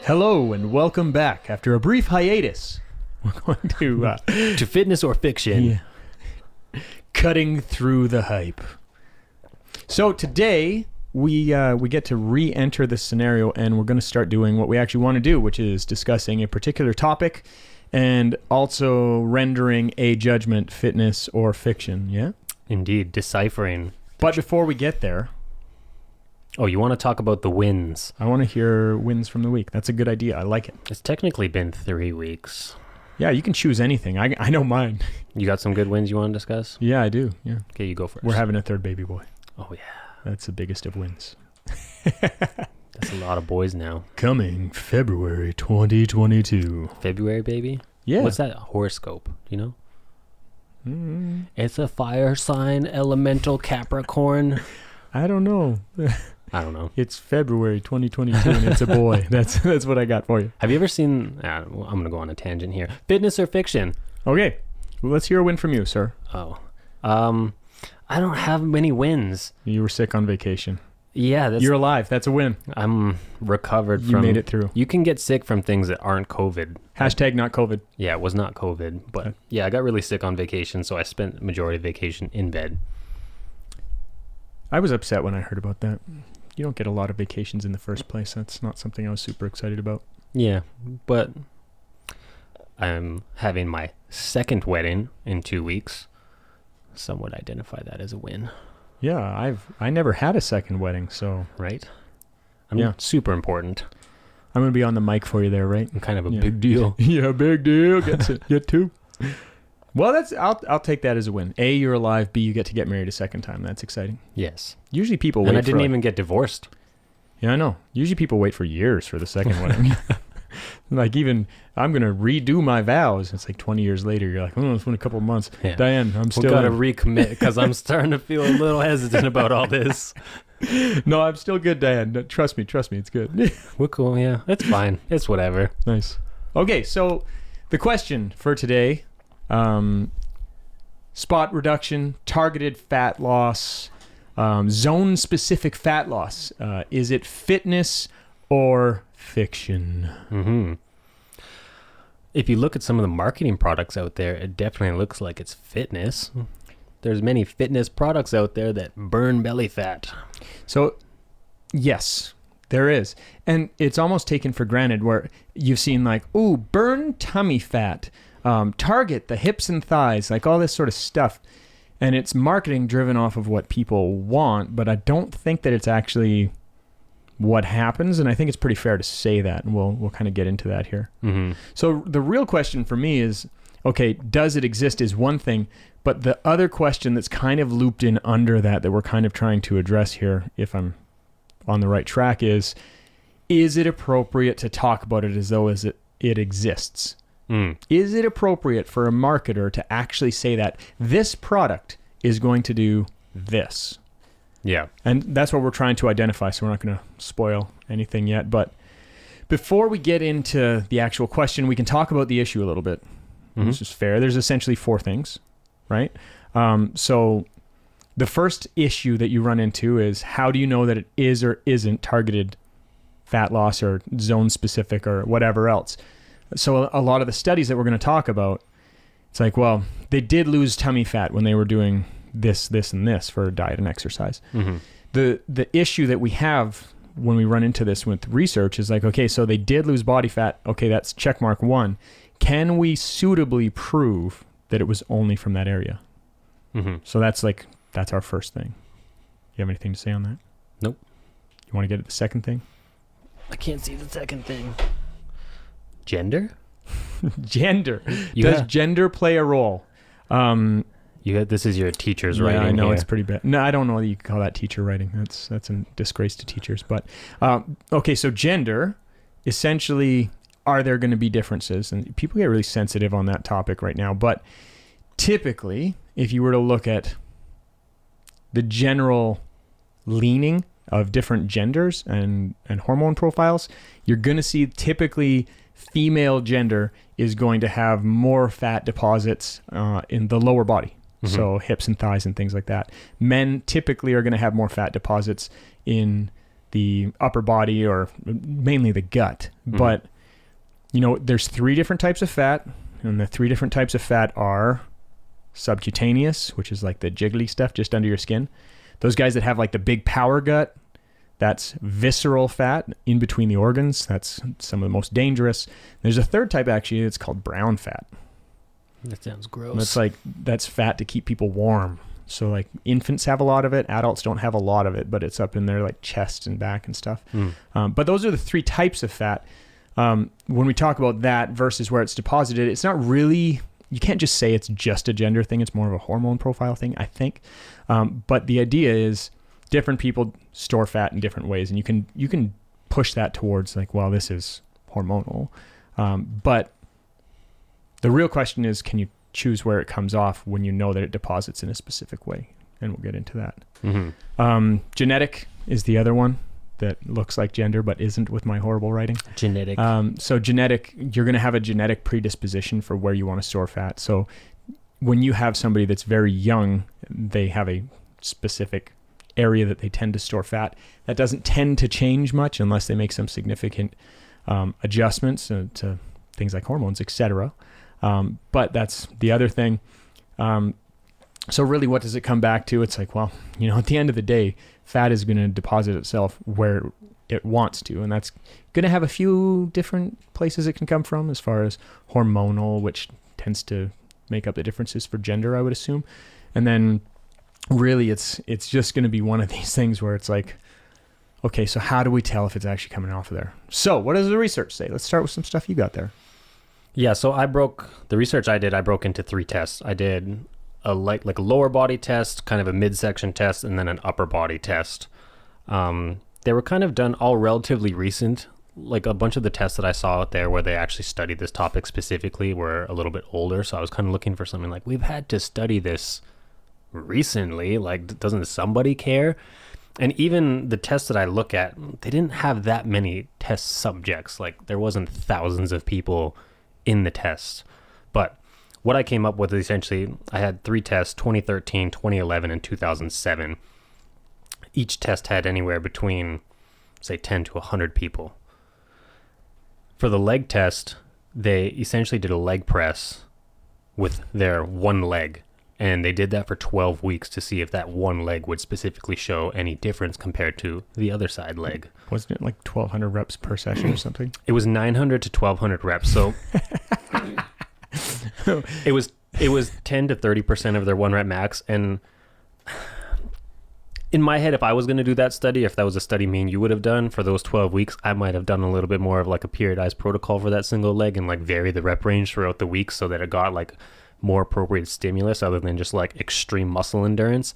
Hello and welcome back. After a brief hiatus, we're going to fitness or fiction. Yeah. Cutting through the hype. So today we get to re-enter the scenario, and we're going to start doing what we actually want to do, which is discussing a particular topic and also rendering a judgment, fitness or fiction. Yeah? Indeed, deciphering. But before we get there... Oh, you want to talk about the wins? I want to hear wins from the week. That's a good idea. I like it. It's technically been 3 weeks. Yeah, you can choose anything. I know mine. You got some good wins you want to discuss? Yeah, I do. Yeah. Okay, you go first. We're having a third baby boy. Oh, yeah. That's the biggest of wins. That's a lot of boys now. Coming February 2022. February, baby? Yeah. What's that horoscope? Do you know? It's a fire sign, elemental Capricorn. I don't know. I don't know. It's February 2022 and it's a boy. That's what I got for you. Have you ever seen... well, I'm going to go on a tangent here. Fitness or fiction? Okay. Well, let's hear a win from you, sir. Oh. I don't have many wins. You were sick on vacation. Yeah. You're alive. That's a win. I'm recovered from... You made it through. You can get sick from things that aren't COVID. Hashtag not COVID. Yeah, it was not COVID. But yeah, I got really sick on vacation, so I spent the majority of vacation in bed. I was upset when I heard about that. You don't get a lot of vacations in the first place. That's not something I was super excited about. Yeah, but I'm having my second wedding in 2 weeks. Some would identify that as a win. Yeah, I never had a second wedding, so... Right? I'm super important. I'm going to be on the mic for you there, right? I'm kind of a big deal. Yeah, big deal. Get two. Well, I'll take that as a win. A, you're alive. B, you get to get married a second time. That's exciting. Yes. Usually people wait and I didn't even get divorced. Yeah, I know. Usually people wait for years for the second wedding. Like even, I'm going to redo my vows. It's like 20 years later. You're like, oh, it's been a couple of months. Yeah. Diane, I'm still... We've got to recommit because I'm starting to feel a little hesitant about all this. No, I'm still good, Diane. Trust me. It's good. We're cool, yeah. It's fine. It's whatever. Nice. Okay, so the question for today... spot reduction, targeted fat loss, zone specific fat loss. Is it fitness or fiction? Mm-hmm. If you look at some of the marketing products out there, it definitely looks like it's fitness. There's many fitness products out there that burn belly fat. So yes, there is. And it's almost taken for granted where you've seen like, ooh, burn tummy fat. Target the hips and thighs, like all this sort of stuff. And it's marketing driven off of what people want, but I don't think that it's actually what happens. And I think it's pretty fair to say that. And we'll kind of get into that here. Mm-hmm. So the real question for me is, okay, does it exist is one thing, but the other question that's kind of looped in under that we're kind of trying to address here, if I'm on the right track, is it appropriate to talk about it as though it exists? Is it appropriate for a marketer to actually say that this product is going to do this? Yeah. And that's what we're trying to identify, so we're not going to spoil anything yet. But before we get into the actual question, we can talk about the issue a little bit. Mm-hmm. This is fair. There's essentially 4 things, right? So the first issue that you run into is, how do you know that it is or isn't targeted fat loss or zone specific or whatever else? So a lot of the studies that we're going to talk about, it's like, well, they did lose tummy fat when they were doing this, and this for diet and exercise. Mm-hmm. The issue that we have when we run into this with research is like, okay, so they did lose body fat. Okay, that's checkmark 1. Can we suitably prove that it was only from that area? Mm-hmm. So that's our first thing. You have anything to say on that? Nope. You want to get at the second thing? I can't see the second thing. Gender? Gender. Does gender play a role? This is your teacher's writing. I know here. It's pretty bad. No, I don't know that you can call that teacher writing. That's a disgrace to teachers. But okay, so gender, essentially, are there going to be differences? And people get really sensitive on that topic right now. But typically, if you were to look at the general leaning of different genders and hormone profiles, you're going to see typically female gender is going to have more fat deposits in the lower body. Mm-hmm. So hips and thighs and things like that. Men typically are going to have more fat deposits in the upper body or mainly the gut. But, there's 3 different types of fat, and the 3 different types of fat are subcutaneous, which is like the jiggly stuff just under your skin. Those guys that have like the big power gut, that's visceral fat in between the organs. That's some of the most dangerous. There's a 3rd type, actually, it's called brown fat. That sounds gross. That's fat to keep people warm. So like infants have a lot of it. Adults don't have a lot of it, but it's up in their like chest and back and stuff. But those are the 3 types of fat. When we talk about that versus where it's deposited, it's not really, you can't just say it's just a gender thing. It's more of a hormone profile thing, I think. But the idea is different people store fat in different ways, and you can push that towards like, well, this is hormonal. But the real question is, can you choose where it comes off when you know that it deposits in a specific way? And we'll get into that. Genetic is the other one that looks like gender but isn't with my horrible writing. Genetic. So genetic, you're going to have a genetic predisposition for where you want to store fat. So when you have somebody that's very young, they have a specific area that they tend to store fat. That doesn't tend to change much unless they make some significant adjustments to things like hormones, etc. But that's the other thing. So really, what does it come back to? It's like, well, at the end of the day, fat is going to deposit itself where it wants to, and that's going to have a few different places it can come from as far as hormonal, which tends to make up the differences for gender, I would assume. And then really it's just going to be one of these things where it's like, okay, so how do we tell if it's actually coming off of there? So what does the research say? Let's start with some stuff you got there. Yeah, so the research I broke into 3 tests. I did a like a lower body test, kind of a midsection test, and then an upper body test. They were kind of done all relatively recent. Like a bunch of the tests that I saw out there where they actually studied this topic specifically were a little bit older. So I was kind of looking for something like, we've had to study this recently. Like, doesn't somebody care? And even the tests that I look at, they didn't have that many test subjects. Like, there wasn't thousands of people in the test. But what I came up with is essentially, I had 3 tests, 2013, 2011, and 2007. Each test had anywhere between, say, 10 to 100 people. For the leg test, they essentially did a leg press with their one leg. And they did that for 12 weeks to see if that one leg would specifically show any difference compared to the other side leg. Wasn't it like 1,200 reps per session or something? It was 900 to 1,200 reps. So it was 10 to 30% of their 1 rep max. And in my head, if I was going to do that study, if that was a study me and you would have done for those 12 weeks, I might have done a little bit more of like a periodized protocol for that single leg and like vary the rep range throughout the week so that it got like more appropriate stimulus other than just like extreme muscle endurance.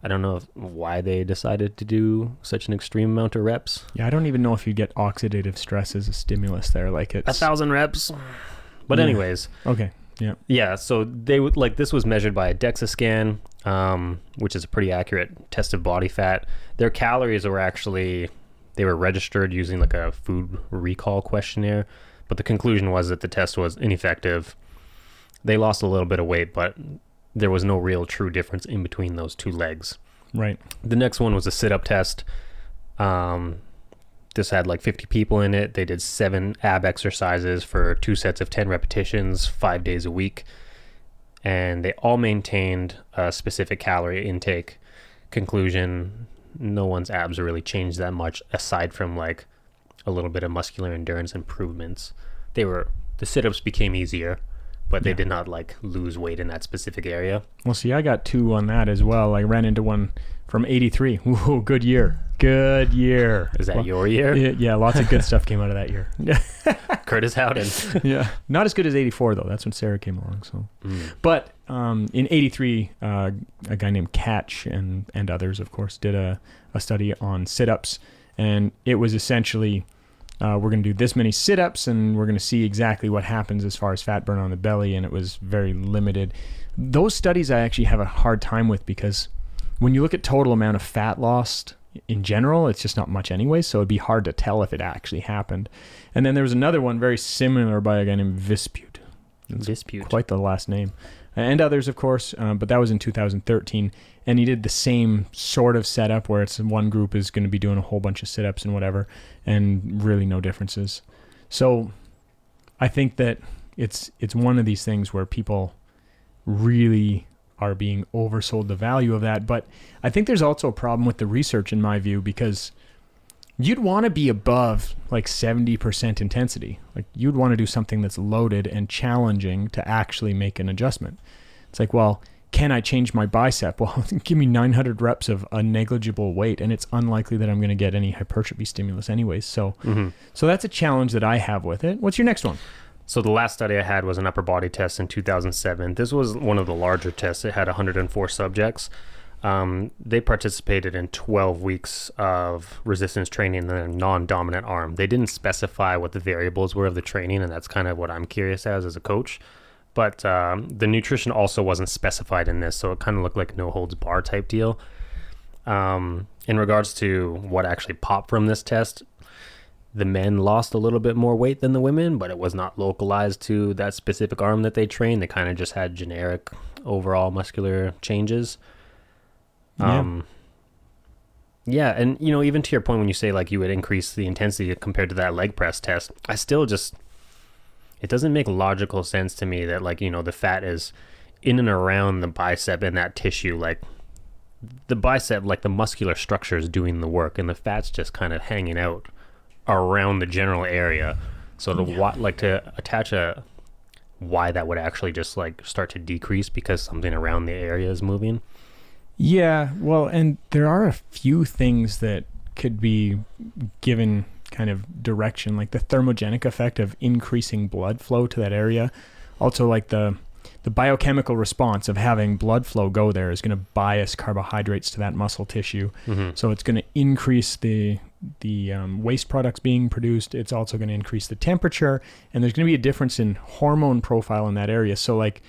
I don't know why they decided to do such an extreme amount of reps. Yeah, I don't even know if you get oxidative stress as a stimulus there. Like it's 1,000 reps. But anyways. Okay. Yeah. Yeah. So they would like, this was measured by a DEXA scan, which is a pretty accurate test of body fat. Their calories were actually, they were registered using like a food recall questionnaire, but the conclusion was that the test was ineffective. They lost a little bit of weight, but there was no real true difference in between those 2 legs. Right. The next one was a sit-up test. This had like 50 people in it. They did 7 ab exercises for 2 sets of 10 repetitions, 5 days a week. And they all maintained a specific calorie intake. Conclusion, no one's abs really changed that much aside from like a little bit of muscular endurance improvements. The sit-ups became easier, but they did not like lose weight in that specific area. Well, see, I got 2 on that as well. I ran into one from 83. Ooh, good year. Good year. Is that your year? Yeah, lots of good stuff came out of that year. Curtis Howden. Yeah. Not as good as 84, though. That's when Sarah came along. So, But in 83, a guy named Catch and others, of course, did a study on sit-ups. And it was essentially, we're going to do this many sit-ups, and we're going to see exactly what happens as far as fat burn on the belly. And it was very limited. Those studies I actually have a hard time with because when you look at total amount of fat lost in general, it's just not much anyway, so it'd be hard to tell if it actually happened. And then there was another one very similar by a guy named Vispute. Vispute. Quite the last name. And others, of course, but that was in 2013. and he did the same sort of setup where it's one group is going to be doing a whole bunch of sit-ups and whatever, and really no differences. So I think that it's one of these things where people really are being oversold the value of that. But I think there's also a problem with the research in my view, because you'd want to be above like 70% intensity. Like you'd want to do something that's loaded and challenging to actually make an adjustment. It's like, well, can I change my bicep? Well, give me 900 reps of a negligible weight, and it's unlikely that I'm going to get any hypertrophy stimulus anyways. So, so that's a challenge that I have with it. What's your next one? So the last study I had was an upper body test in 2007. This was one of the larger tests. It had 104 subjects. They participated in 12 weeks of resistance training in a non-dominant arm. They didn't specify what the variables were of the training, and that's kind of what I'm curious as a coach. But the nutrition also wasn't specified in this, so it kind of looked like no holds bar type deal. In regards to what actually popped from this test, the men lost a little bit more weight than the women, but it was not localized to that specific arm that they trained. They kind of just had generic overall muscular changes. Yeah, and even to your point when you say like you would increase the intensity compared to that leg press test, I still just, it doesn't make logical sense to me that like, the fat is in and around the bicep and that tissue, like the bicep, like the muscular structure is doing the work and the fat's just kind of hanging out around the general area. So to attach a why that would actually just like start to decrease because something around the area is moving. Yeah, well, and there are a few things that could be given kind of direction, like the thermogenic effect of increasing blood flow to that area. Also, like the biochemical response of having blood flow go there is going to bias carbohydrates to that muscle tissue. So it's going to increase the waste products being produced. It's also going to increase the temperature, and there's going to be a difference in hormone profile in that area. So like,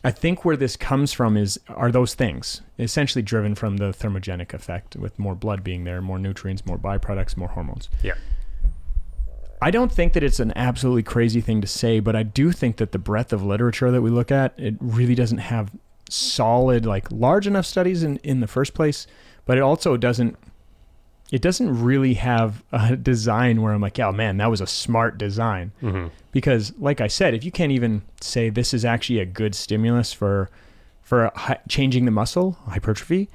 I think where this comes from are those things essentially driven from the thermogenic effect, with more blood being there, more nutrients, more byproducts, more hormones. Yeah. I don't think that it's an absolutely crazy thing to say, but I do think that the breadth of literature that we look at, it really doesn't have solid, like large enough studies in the first place, but it also doesn't really have a design where I'm like, oh man, that was a smart design. Because like I said, if you can't even say this is actually a good stimulus for changing the muscle, hypertrophy,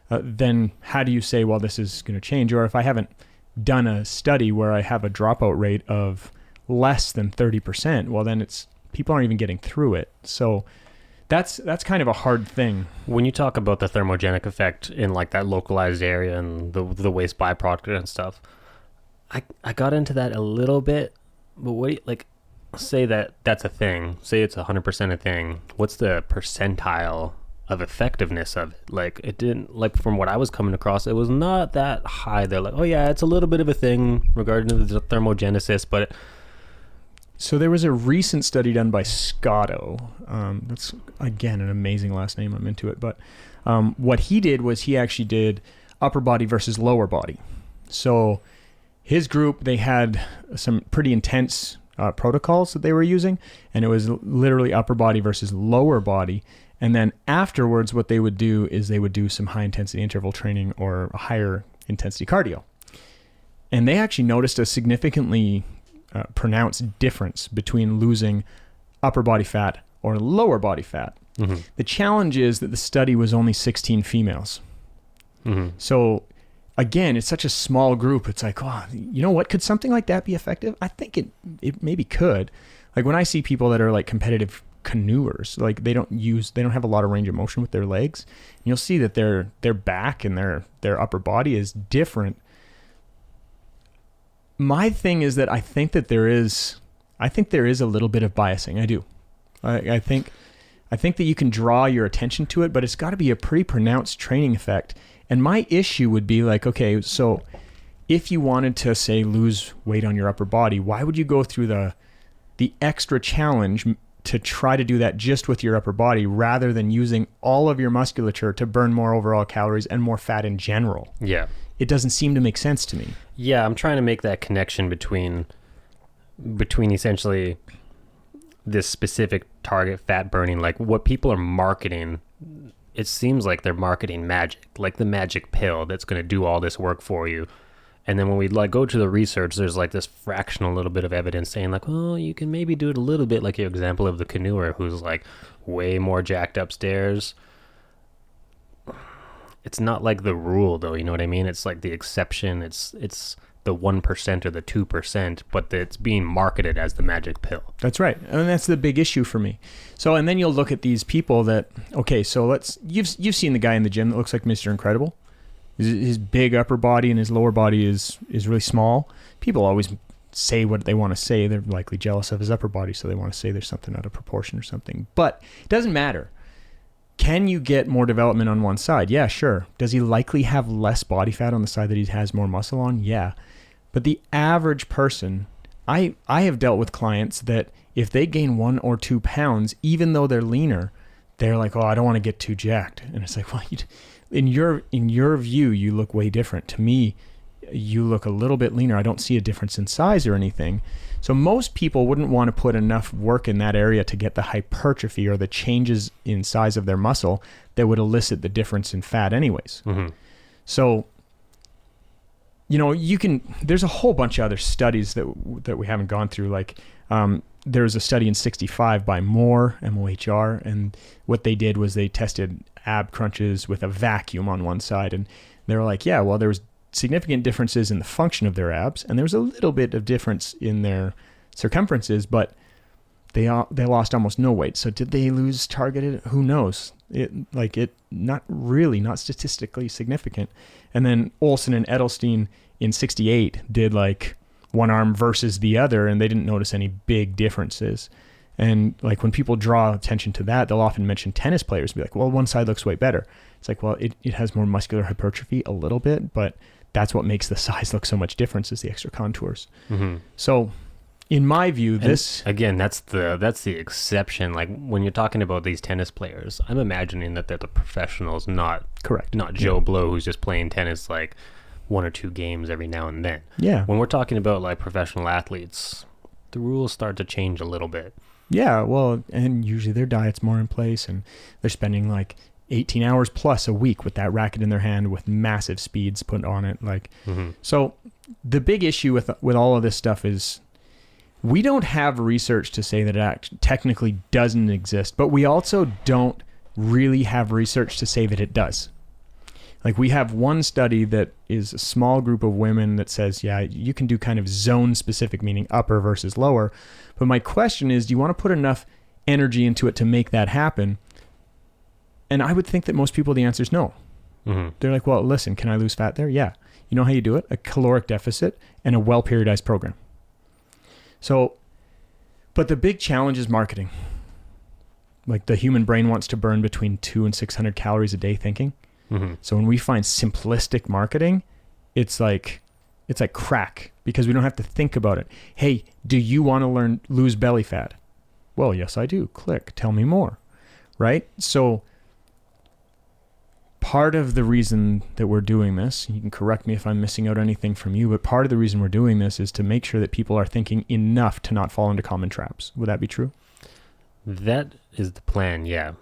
then how do you say, well, this is going to change? Or if I haven't done a study where I have a dropout rate of less than 30%, well, then people aren't even getting through it. So that's kind of a hard thing. When you talk about the thermogenic effect in like that localized area and the waste byproduct and stuff, I got into that a little bit, but say that's a thing. Say it's 100% a thing. What's the percentile of effectiveness of it? Like it didn't, like from what I was coming across, it was not that high. They're like, oh yeah, it's a little bit of a thing regarding the thermogenesis, but so there was a recent study done by Scotto. That's again an amazing last name. I'm into it. But what he did was he actually did upper body versus lower body. So his group, they had some pretty intense protocols that they were using, and it was literally upper body versus lower body. And then afterwards, what they would do is they would do some high intensity interval training or higher intensity cardio. And they actually noticed a significantly pronounced difference between losing upper body fat or lower body fat. The challenge is that the study was only 16 females. So again, it's such a small group. It's like, oh, you know what? Could something like that be effective? I think it maybe could. Like when I see people that are like competitive canoers, like they don't have a lot of range of motion with their legs, and you'll see that their back and their upper body is different. My thing is that I think there is a little bit of biasing. I do. I think that you can draw your attention to it, but it's got to be a pretty pronounced training effect. And my issue would be like, okay, so if you wanted to say lose weight on your upper body, why would you go through the extra challenge to try to do that just with your upper body rather than using all of your musculature to burn more overall calories and more fat in general? Yeah. It doesn't seem to make sense to me. Yeah, I'm trying to make that connection between essentially this specific target fat burning, like what people are marketing it seems like they're marketing magic, like the magic pill that's going to do all this work for you. And then when we like go to the research, there's like this fractional little bit of evidence saying like, oh, you can maybe do it a little bit, like your example of the canoeer who's like way more jacked upstairs. It's not like the rule though, you know what I mean? It's like the exception. It's the 1% or the 2%, but it's being marketed as the magic pill. That's right. And that's the big issue for me. So, and then you'll look at these people that, okay, so you've seen the guy in the gym that looks like Mr. Incredible. His big upper body and his lower body is really small. People always say what they want to say. They're likely jealous of his upper body, so they want to say there's something out of proportion or something. But it doesn't matter. Can you get more development on one side? Yeah, sure. Does he likely have less body fat on the side that he has more muscle on? Yeah. But the average person, I have dealt with clients that if they gain 1 or 2 pounds, even though they're leaner, they're like, oh, I don't want to get too jacked. And it's like, well, in your view, you look way different. To me, you look a little bit leaner. I don't see a difference in size or anything. So most people wouldn't want to put enough work in that area to get the hypertrophy or the changes in size of their muscle that would elicit the difference in fat anyways. Mm-hmm. So, there's a whole bunch of other studies that we haven't gone through. Like there was a study in 65 by Moore, MOHR, and what they did was they tested ab crunches with a vacuum on one side. And they were like, yeah, well, there was significant differences in the function of their abs, and there was a little bit of difference in their circumferences, but they lost almost no weight. So did they lose targeted? Who knows? Not statistically significant. And then Olsen and Edelstein in 68 did like one arm versus the other, and they didn't notice any big differences. And like when people draw attention to that, they'll often mention tennis players, be like, well, one side looks way better. It's like, well, it has more muscular hypertrophy a little bit, but that's what makes the size look so much different is the extra contours. Mm-hmm. So in my view, again, that's the exception. Like when you're talking about these tennis players, I'm imagining that they're the professionals, not Joe Blow who's just playing tennis like 1 or 2 games every now and then. Yeah. When we're talking about like professional athletes, the rules start to change a little bit. Yeah, well, and usually their diet's more in place, and they're spending like 18 hours plus a week with that racket in their hand with massive speeds put on it. So the big issue with all of this stuff is we don't have research to say that it technically doesn't exist, but we also don't really have research to say that it does. Like we have one study that is a small group of women that says, yeah, you can do kind of zone specific, meaning upper versus lower. But my question is, do you want to put enough energy into it to make that happen? And I would think that most people, the answer is no. Mm-hmm. They're like, well, listen, can I lose fat there? Yeah. You know how you do it? A caloric deficit and a well-periodized program. So, but the big challenge is marketing. Like the human brain wants to burn between 200 and 600 calories a day thinking. Mm-hmm. So when we find simplistic marketing, it's like crack because we don't have to think about it. Hey, do you want to lose belly fat? Well, yes, I do. Click. Tell me more. Right? So part of the reason that we're doing this, you can correct me if I'm missing out anything from you, but part of the reason we're doing this is to make sure that people are thinking enough to not fall into common traps. Would that be true? That is the plan, yeah.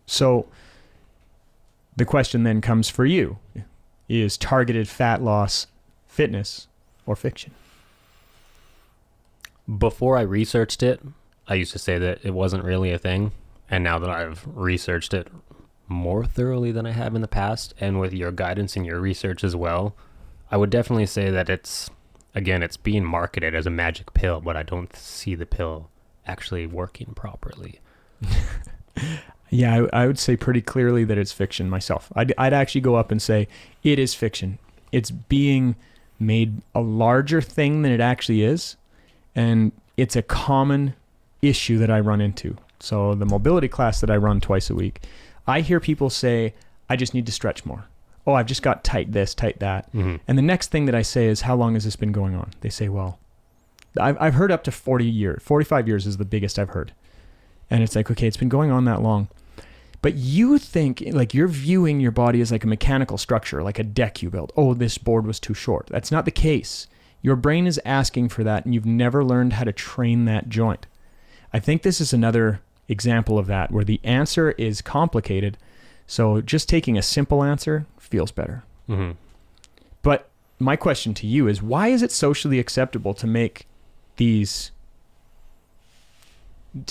So the question then comes for you. Is targeted fat loss fitness or fiction? Before I researched it, I used to say that it wasn't really a thing. And now that I've researched it more thoroughly than I have in the past, and with your guidance and your research as well, I would definitely say that it's being marketed as a magic pill, but I don't see the pill actually working properly. Yeah, I would say pretty clearly that it's fiction myself. I'd actually go up and say it is fiction. It's being made a larger thing than it actually is, and it's a common issue that I run into. So the mobility class that I run twice a week, I hear people say, I just need to stretch more. Oh, I've just got tight this, tight that. Mm-hmm. And the next thing that I say is, how long has this been going on? They say, well, I've heard up to 45 years is the biggest I've heard. And it's like, okay, it's been going on that long. But you think, like, you're viewing your body as like a mechanical structure, like a deck you built. Oh, this board was too short. That's not the case. Your brain is asking for that, and you've never learned how to train that joint. I think this is another example of that, where the answer is complicated. So just taking a simple answer feels better. Mm-hmm. But my question to you is, why is it socially acceptable to make these...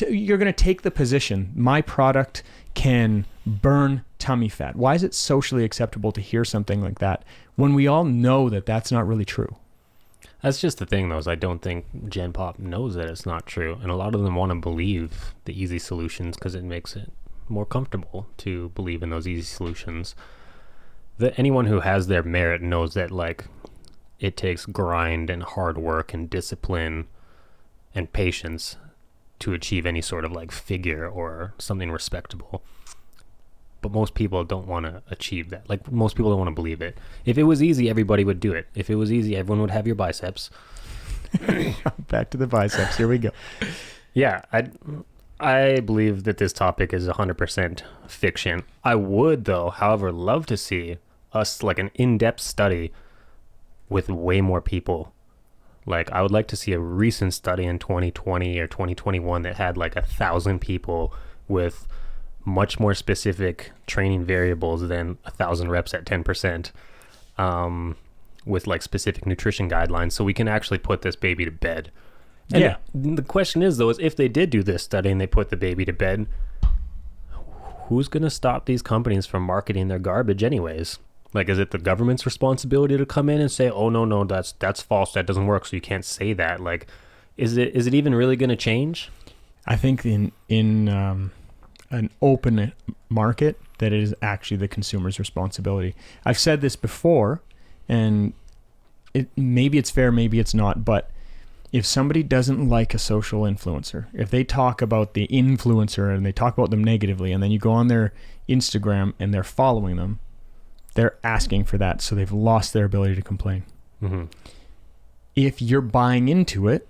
you're going to take the position, my product can burn tummy fat. Why is it socially acceptable to hear something like that when we all know that that's not really true? That's just the thing, though, is I don't think Gen Pop knows that it's not true. And a lot of them want to believe the easy solutions because it makes it more comfortable to believe in those easy solutions. That anyone who has their merit knows that, like, it takes grind and hard work and discipline and patience to achieve any sort of like figure or something respectable. But most people don't want to achieve that. Like, most people don't want to believe it. If it was easy, everybody would do it. If it was easy, everyone would have your biceps. Back to the biceps. Here we go. Yeah, I believe that this topic is 100% fiction. I would, though, however, love to see us like an in-depth study with way more people. Like, I would like to see a recent study in 2020 or 2021 that had like 1,000 people with much more specific training variables than 1,000 reps at 10%, with like specific nutrition guidelines, so we can actually put this baby to bed. And yeah. The question is, though, is if they did do this study and they put the baby to bed, who's going to stop these companies from marketing their garbage anyways? Like, is it the government's responsibility to come in and say, oh, no, that's false, that doesn't work, so you can't say that? Like, is it even really going to change? I think in an open market, that it is actually the consumer's responsibility. I've said this before, and maybe it's fair, maybe it's not, but if somebody doesn't like a social influencer, if they talk about the influencer and they talk about them negatively, and then you go on their Instagram and they're following them, they're asking for that, so they've lost their ability to complain. Mm-hmm. If you're buying into it,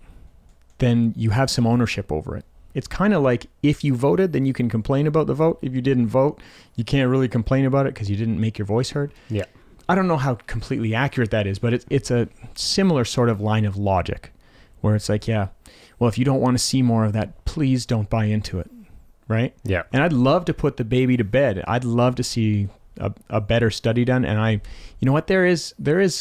then you have some ownership over it. It's kind of like, if you voted, then you can complain about the vote. If you didn't vote, you can't really complain about it because you didn't make your voice heard. Yeah. I don't know how completely accurate that is, but it's a similar sort of line of logic where it's like, yeah, well, if you don't want to see more of that, please don't buy into it, right? Yeah. And I'd love to put the baby to bed. I'd love to see a better study done. And you know what, there is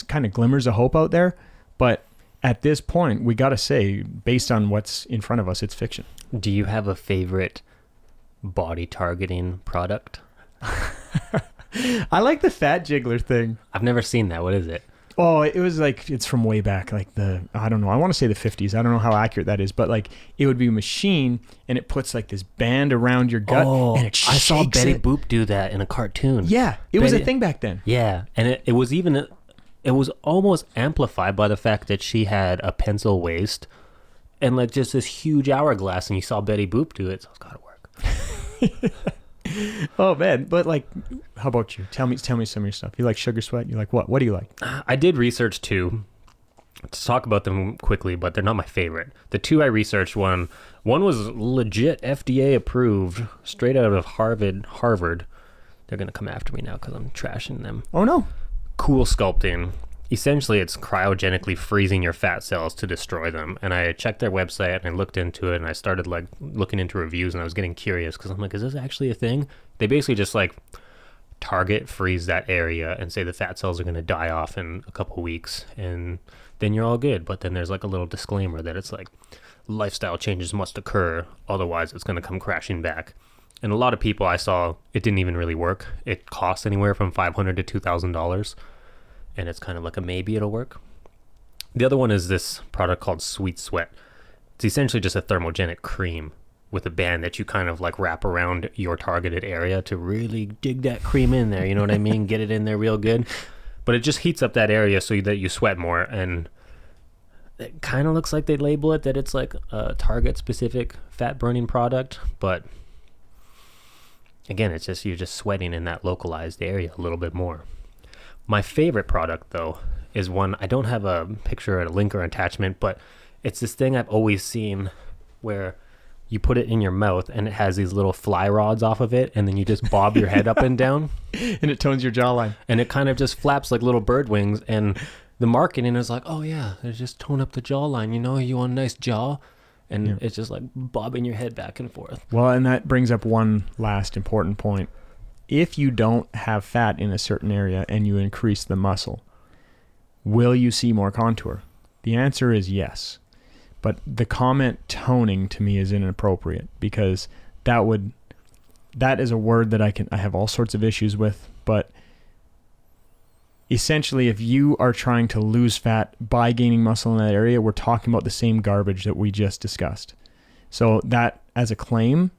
kind of glimmers of hope out there, but at this point, we got to say, based on what's in front of us, it's fiction. Do you have a favorite body targeting product? I like the fat jiggler thing. I've never seen that. What is it? Oh, it was like, it's from way back, like I don't know. I want to say the 50s. I don't know how accurate that is, but like, it would be a machine and it puts like this band around your gut. Oh, and it I saw Betty it. Boop do that in a cartoon. Yeah, it was a thing back then. Yeah, and it was even, it was almost amplified by the fact that she had a pencil waist and like just this huge hourglass, and you saw Betty Boop do it, so it's gotta work. Oh man, but like, how about you? Tell me some of your stuff. You like Sugar Sweat? You like what? What do you like? I did research too, to talk about them quickly, but they're not my favorite. The two I researched, one was legit FDA approved, straight out of Harvard. They're gonna come after me now because I'm trashing them. Oh no. Coolsculpting. Essentially, it's cryogenically freezing your fat cells to destroy them. And I checked their website and I looked into it, and I started like looking into reviews, and I was getting curious because I'm like, is this actually a thing? They basically just like target freeze that area and say the fat cells are going to die off in a couple weeks, and then you're all good. But then there's like a little disclaimer that it's like lifestyle changes must occur, otherwise it's going to come crashing back. And a lot of people I saw, it didn't even really work. It costs anywhere from $500 to $2,000. And it's kind of like a maybe it'll work. The other one is this product called Sweet Sweat. It's essentially just a thermogenic cream with a band that you kind of like wrap around your targeted area to really dig that cream in there. You know what I mean? Get it in there real good. But it just heats up that area so that you sweat more. And it kind of looks like they label it that it's like a target specific fat burning product. But again, it's just, you're just sweating in that localized area a little bit more. My favorite product, though, is one, I don't have a picture or a link or attachment, but it's this thing I've always seen where you put it in your mouth and it has these little fly rods off of it, and then you just bob your head up and down. And it tones your jawline. And it kind of just flaps like little bird wings, and the marketing is like, oh yeah, they just tone up the jawline, you know, you want a nice jaw? And it's just like bobbing your head back and forth. Well, and that brings up one last important point. if you don't have fat in a certain area and you increase the muscle, will you see more contour? The answer is yes. But the comment toning to me is inappropriate, because that is a word that I have all sorts of issues with. But essentially, if you are trying to lose fat by gaining muscle in that area, we're talking about the same garbage that we just discussed. So that, as a claim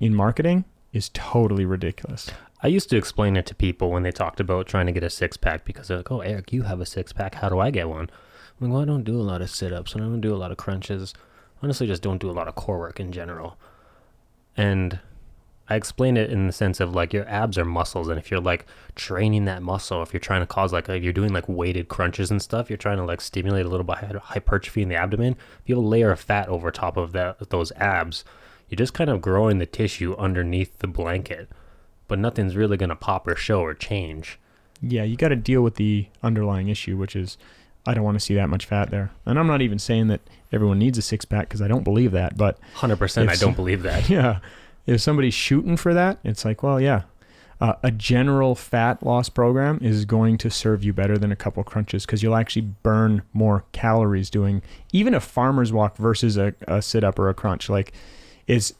in marketing, is totally ridiculous. I used to explain it to people when they talked about trying to get a six-pack, because they're like, oh, Eric, you have a six-pack. How do I get one? I'm like, well, I don't do a lot of sit-ups, and I don't do a lot of crunches. Honestly, just don't do a lot of core work in general. And I explain it in the sense of, like, your abs are muscles, and if you're, like, training that muscle, if you're trying to cause, like, if you're doing, like, weighted crunches and stuff, you're trying to, like, stimulate a little bit of hypertrophy in the abdomen. If you have a layer of fat over top of those abs, you're just kind of growing the tissue underneath the blanket, but nothing's really going to pop or show or change. Yeah, you got to deal with the underlying issue, which is, I don't want to see that much fat there. And I'm not even saying that everyone needs a six-pack, because I don't believe that, but 100% I don't believe that. Yeah. If somebody's shooting for that, it's like, well, yeah, a general fat loss program is going to serve you better than a couple crunches, because you'll actually burn more calories doing even a farmer's walk versus a sit-up or a crunch. Like, it's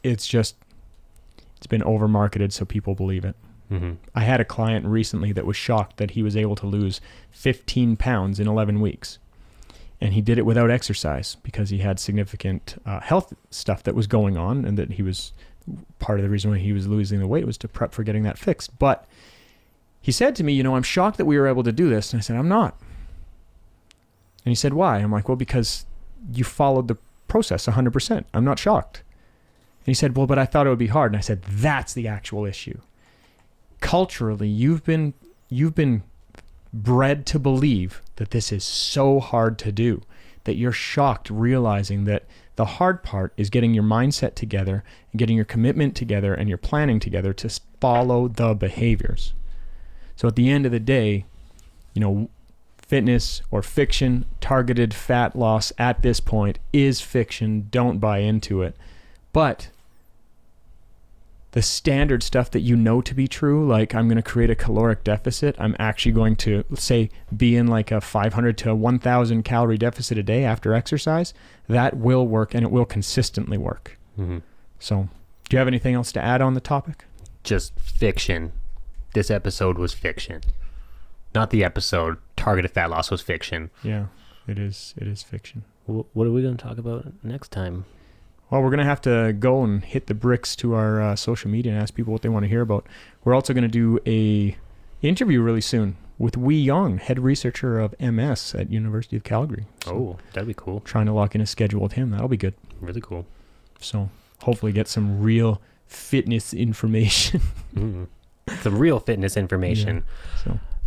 been over-marketed so people believe it. Mm-hmm. I had a client recently that was shocked that he was able to lose 15 pounds in 11 weeks. And he did it without exercise, because he had significant health stuff that was going on, and that he was... part of the reason why he was losing the weight was to prep for getting that fixed. But he said to me, I'm shocked that we were able to do this. And I said, I'm not. And he said, why? I'm like, well, because you followed the process 100%. I'm not shocked. And he said, well, but I thought it would be hard. And I said, that's the actual issue. Culturally, you've been bred to believe that this is so hard to do, that you're shocked realizing that the hard part is getting your mindset together and getting your commitment together and your planning together to follow the behaviors. So at the end of the day, fitness or fiction, targeted fat loss at this point is fiction. Don't buy into it. But the standard stuff that to be true, like I'm going to create a caloric deficit, I'm actually going to, say, be in like a 500 to 1,000 calorie deficit a day after exercise, that will work, and it will consistently work. Mm-hmm. So, do you have anything else to add on the topic? Just fiction. This episode was fiction. Not the episode. Targeted fat loss was fiction. Yeah, it is fiction. What are we going to talk about next time? Well, we're going to have to go and hit the bricks to our social media and ask people what they want to hear about. We're also going to do a interview really soon with Wee Young, head researcher of MS at University of Calgary. So that'd be cool. Trying to lock in a schedule with him. That'll be good. Really cool. So hopefully get some real fitness information. Mm-hmm. Some real fitness information.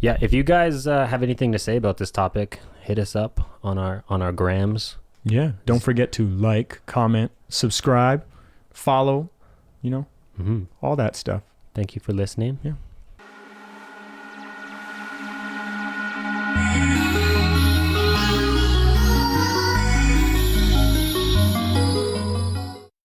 Yeah, if you guys have anything to say about this topic, hit us up on our grams. Yeah, don't forget to like, comment, subscribe, follow, all that stuff. Thank you for listening. Yeah.